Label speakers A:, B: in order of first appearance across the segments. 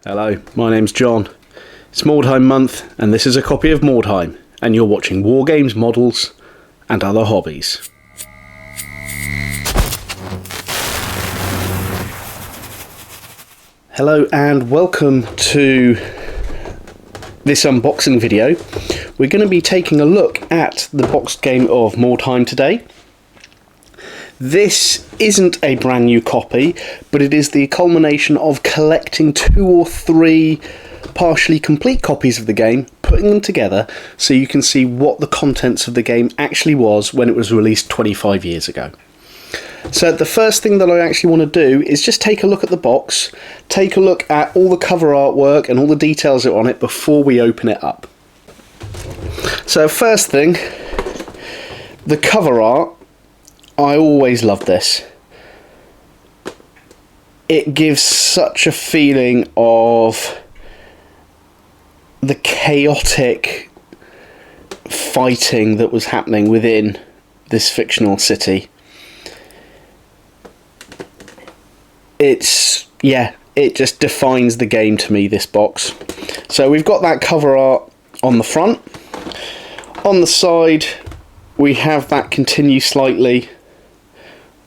A: Hello, my name's John. It's Mordheim Month, and this is a copy of Mordheim, and you're watching War Games, Models, and Other Hobbies. Hello, and welcome to this unboxing video. We're going to be taking a look at the boxed game of Mordheim today. This isn't a brand new copy, but it is the culmination of collecting 2 or 3 partially complete copies of the game, putting them together so you can see what the contents of the game actually was when it was released 25 years ago. So the first thing that I actually want to do is just take a look at the box, take a look at all the cover artwork and all the details on it before we open it up. So first thing, the cover art. I always love this. It gives such a feeling of the chaotic fighting that was happening within this fictional city. It just defines the game to me, this box. So we've got that cover art on the front. On the side, we have that continue slightly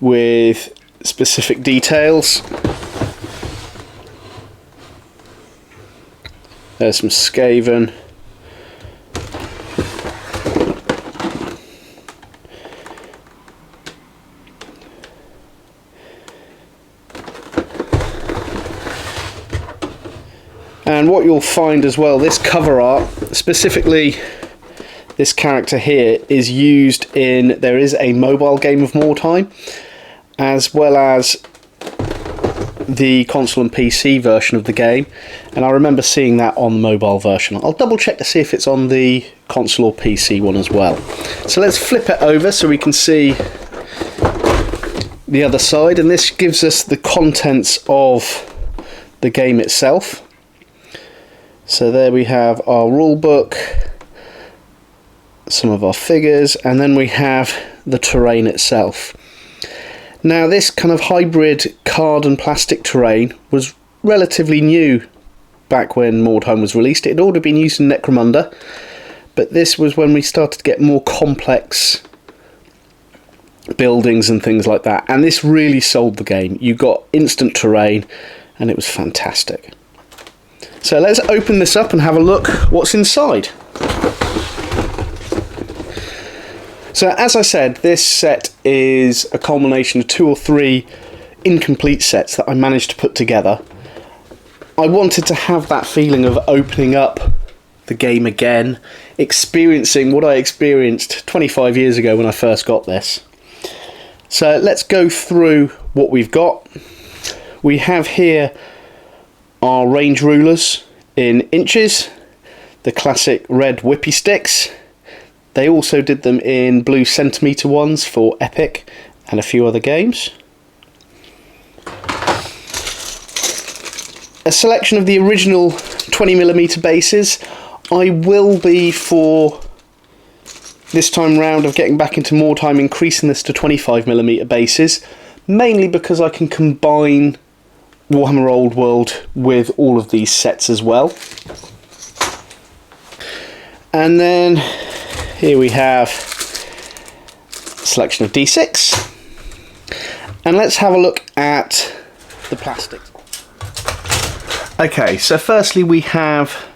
A: with specific details. There's some Skaven. And what you'll find as well, this cover art, specifically this character here, is used in, there is a mobile game of Mordheim, as well as the console and PC version of the game, and I remember seeing that on the mobile version. I'll double check to see if it's on the console or PC one as well. So let's flip it over so we can see the other side, and this gives us the contents of the game itself. So there we have our rule book, some of our figures, and then we have the terrain itself. Now this kind of hybrid card and plastic terrain was relatively new back when Mordheim was released. It had already been used in Necromunda, but this was when we started to get more complex buildings and things like that, and this really sold the game. You got instant terrain and it was fantastic. So let's open this up and have a look what's inside. So as I said, this set is a culmination of 2 or 3 incomplete sets that I managed to put together. I wanted to have that feeling of opening up the game again, experiencing what I experienced 25 years ago when I first got this. So let's go through what we've got. We have here our range rulers in inches, the classic red whippy sticks. They also did them in blue centimetre ones for Epic and a few other games. A selection of the original 20mm bases. I will be, for this time round of getting back into Mordheim, increasing this to 25mm bases, mainly because I can combine Warhammer Old World with all of these sets as well. And then here we have a selection of D6, and let's have a look at the plastic. Okay, so firstly we have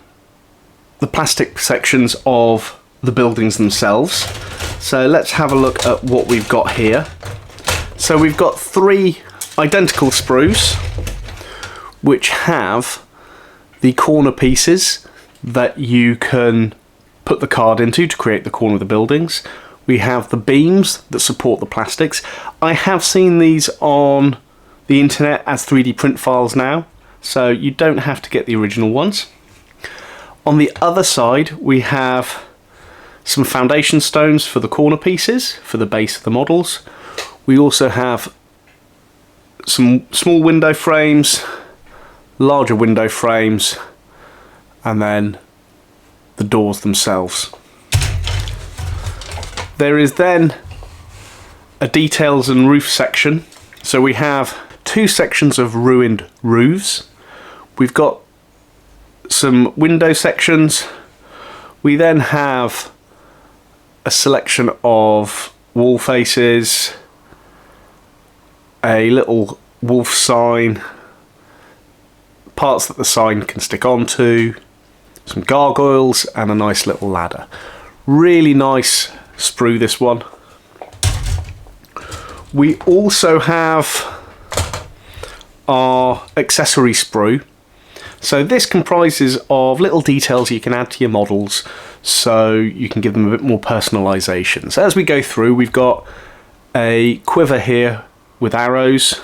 A: the plastic sections of the buildings themselves. So let's have a look at what we've got here. So we've got 3 identical sprues which have the corner pieces that you can put the card into to create the corner of the buildings. We have the beams that support the plastics. I have seen these on the internet as 3D print files now, so you don't have to get the original ones. On the other side we have some foundation stones for the corner pieces, for the base of the models. We also have some small window frames, larger window frames, and then the doors themselves. There is then a details and roof section. So we have 2 sections of ruined roofs. We've got some window sections. We then have a selection of wall faces, a little wolf sign, parts that the sign can stick onto, some gargoyles, and a nice little ladder. Really nice sprue, this one. We also have our accessory sprue. So this comprises of little details you can add to your models so you can give them a bit more personalisation. So as we go through, we've got a quiver here with arrows,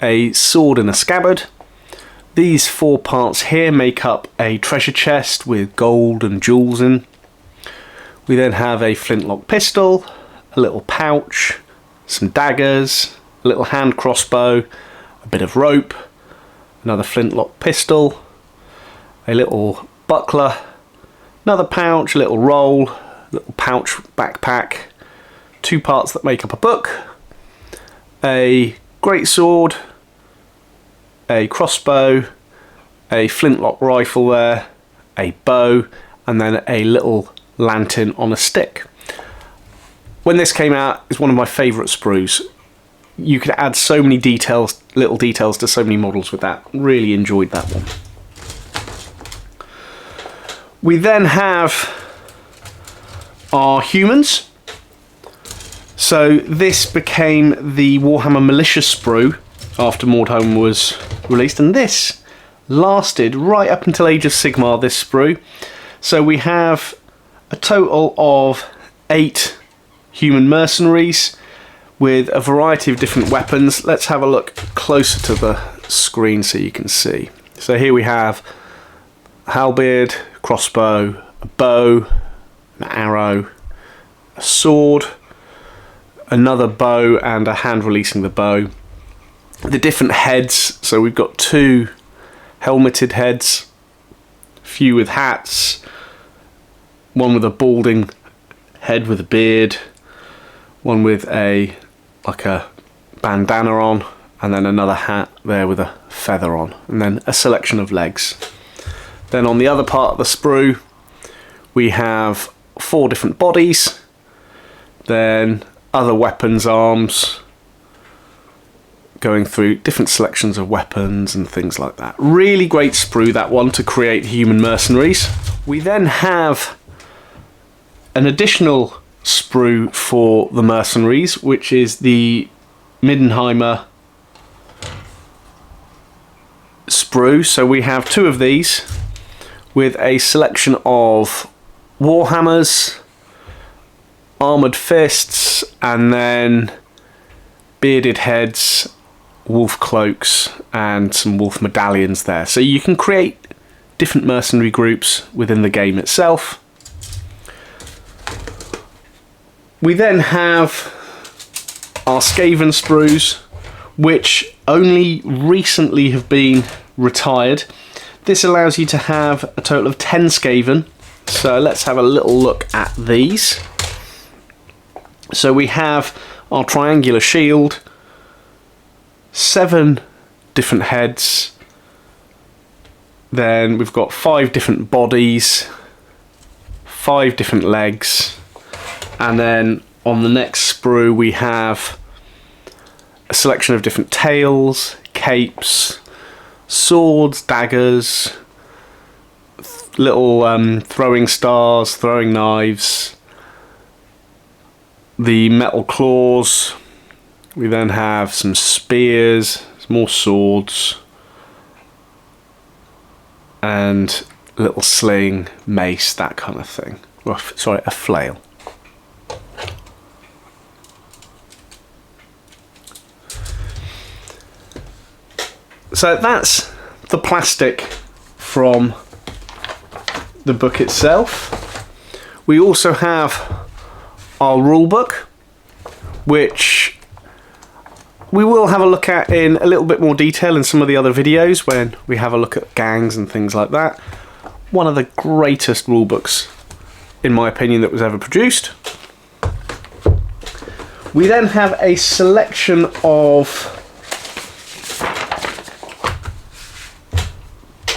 A: a sword and a scabbard. These 4 parts here make up a treasure chest with gold and jewels in. We then have a flintlock pistol, a little pouch, some daggers, a little hand crossbow, a bit of rope, another flintlock pistol, a little buckler, another pouch, a little roll, a little pouch backpack, 2 parts that make up a book, a greatsword, a crossbow, a flintlock rifle there, a bow, and then a little lantern on a stick. When this came out, it's one of my favourite sprues. You could add so many details, little details to so many models with that. Really enjoyed that one. We then have our humans. So this became the Warhammer Militia sprue after Mordheim was released, and this lasted right up until Age of Sigmar, this sprue. So we have a total of 8 human mercenaries with a variety of different weapons. Let's have a look closer to the screen so you can see. So here we have a halberd, crossbow, a bow, an arrow, a sword, another bow, and a hand releasing the bow. The different heads, so we've got 2 helmeted heads, a few with hats, one with a balding head with a beard, one with a bandana on, and then another hat there with a feather on, and then a selection of legs. Then on the other part of the sprue we have 4 different bodies, then other weapons, arms, going through different selections of weapons and things like that. Really great sprue, that one, to create human mercenaries. We then have an additional sprue for the mercenaries, which is the Mordheim sprue. So we have 2 of these with a selection of warhammers, armoured fists, and then bearded heads, wolf cloaks, and some wolf medallions there. So you can create different mercenary groups within the game itself. We then have our Skaven sprues, which only recently have been retired. This allows you to have a total of 10 Skaven. So let's have a little look at these. So we have our triangular shield, 7 different heads, then we've got 5 different bodies, 5 different legs, and then on the next sprue we have a selection of different tails, capes, swords, daggers, little throwing stars, throwing knives, the metal claws. We then have some spears, some more swords, and a little sling, mace, that kind of thing. Well, sorry, a flail. So that's the plastic from the book itself. We also have our rule book, which we will have a look at in a little bit more detail in some of the other videos when we have a look at gangs and things like that. One of the greatest rule books, in my opinion, that was ever produced. We then have a selection of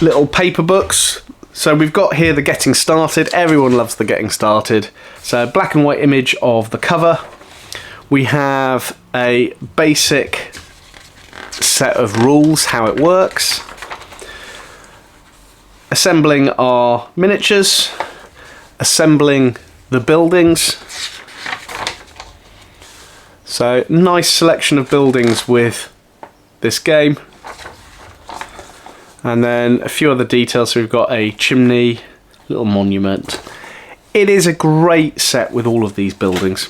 A: little paper books. So we've got here the getting started. Everyone loves the getting started. So black and white image of the cover. We have a basic set of rules, how it works. Assembling our miniatures. Assembling the buildings. So nice selection of buildings with this game. And then a few other details. So we've got a chimney, little monument. It is a great set with all of these buildings.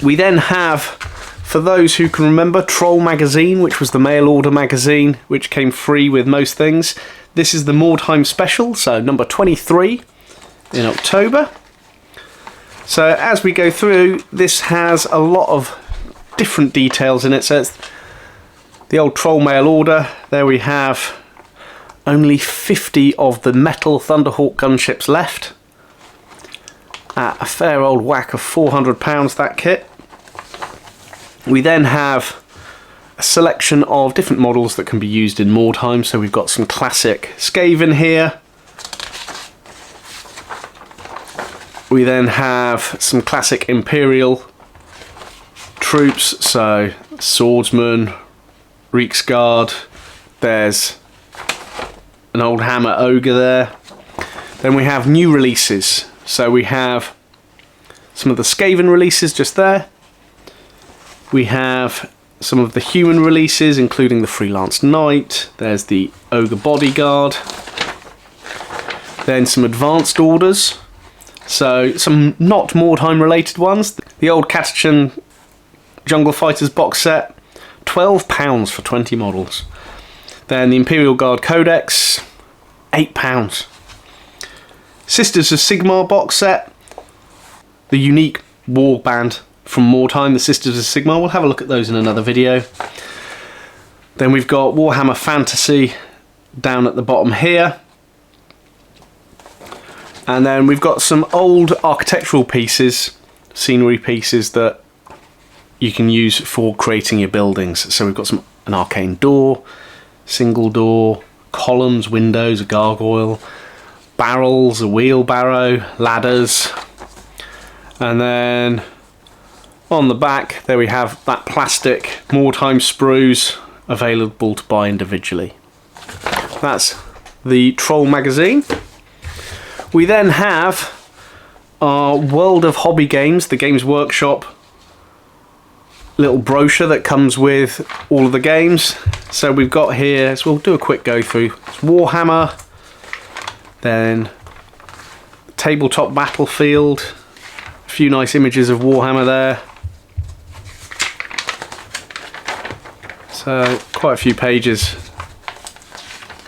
A: We then have, for those who can remember, Troll magazine, which was the mail order magazine, which came free with most things. This is the Mordheim special, so number 23 in October. So as we go through, this has a lot of different details in it. So it's the old Troll mail order. There we have only 50 of the metal Thunderhawk gunships left. At a fair old whack of £400, that kit. We then have a selection of different models that can be used in Mordheim. So we've got some classic Skaven here. We then have some classic Imperial troops, so Swordsman, Reiksguard. There's an old Hammer Ogre there. Then we have new releases. So we have some of the Skaven releases just there. We have some of the human releases, including the Freelance Knight. There's the Ogre Bodyguard. Then some advanced orders. So some not Mordheim related ones. The old Catachan Jungle Fighters box set. £12 for 20 models. Then the Imperial Guard Codex. £8. Sisters of Sigmar box set. The unique war band from Mordheim, the Sisters of Sigmar. We'll have a look at those in another video. Then we've got Warhammer Fantasy down at the bottom here. And then we've got some old architectural pieces, scenery pieces that you can use for creating your buildings. So we've got an arcane door, single door, columns, windows, a gargoyle, barrels, a wheelbarrow, ladders, and then on the back there we have that plastic Mordheim sprues available to buy individually. That's the Troll magazine. We then have our World of Hobby Games, the Games Workshop little brochure that comes with all of the games. So we've got here, so we'll do a quick go through. It's Warhammer, then Tabletop Battlefield, a few nice images of Warhammer there. So quite a few pages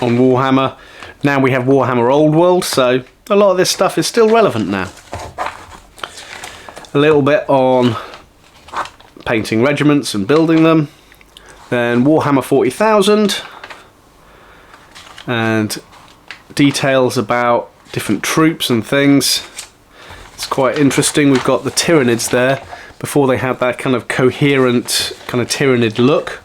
A: on Warhammer. Now we have Warhammer Old World, so a lot of this stuff is still relevant now. A little bit on painting regiments and building them. Then Warhammer 40,000 and details about different troops and things. It's quite interesting. We've got the Tyranids there before they had that kind of coherent kind of Tyranid look.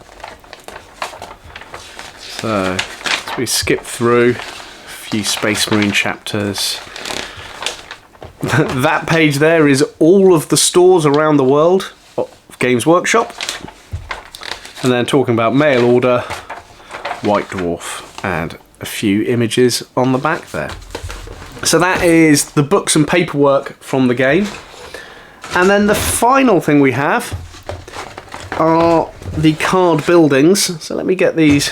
A: So as we skip through a few Space Marine chapters. That page there is all of the stores around the world of Games Workshop. And then talking about mail order, White Dwarf, and a few images on the back there. So that is the books and paperwork from the game. And then the final thing we have are the card buildings. So let me get these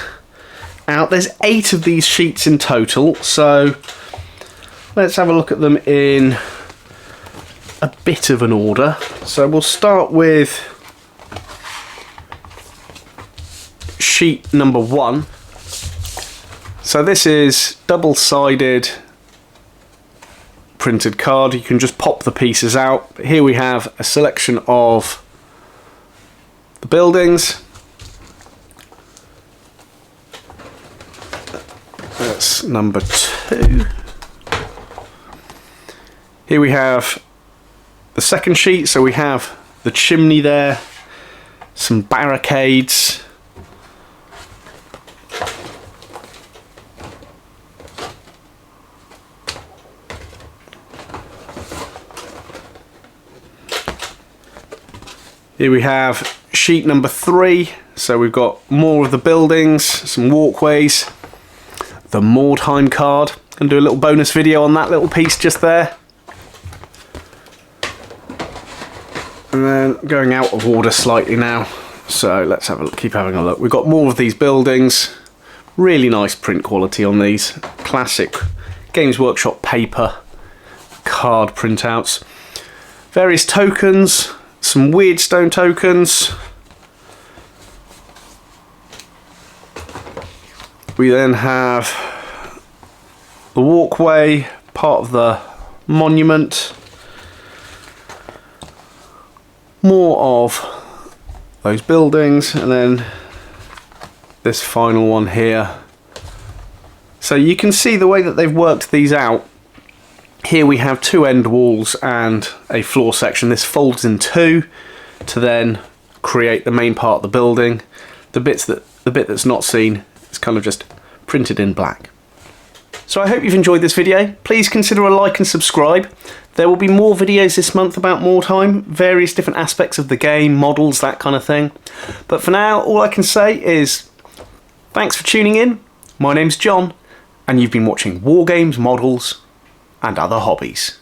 A: out. There's 8 of these sheets in total. So let's have a look at them in a bit of an order. So we'll start with sheet number 1. So this is double-sided printed card. You can just pop the pieces out. Here we have a selection of the buildings. That's number 2. Here we have the second sheet. So we have the chimney there, some barricades, Here we have sheet number 3. So we've got more of the buildings, some walkways, the Mordheim card. Gonna do a little bonus video on that little piece just there. And then going out of order slightly now. So let's have a look, keep having a look. We've got more of these buildings. Really nice print quality on these. Classic Games Workshop paper card printouts. Various tokens, some weird stone tokens. We then have the walkway, part of the monument. More of those buildings, and then this final one here. So you can see the way that they've worked these out. Here we have 2 end walls and a floor section. This folds in 2 to then create the main part of the building. The bit that's not seen is kind of just printed in black. So I hope you've enjoyed this video. Please consider a like and subscribe. There will be more videos this month about Mordheim, various different aspects of the game, models, that kind of thing. But for now, all I can say is thanks for tuning in. My name's John, and you've been watching War Games, Models and Other Hobbies.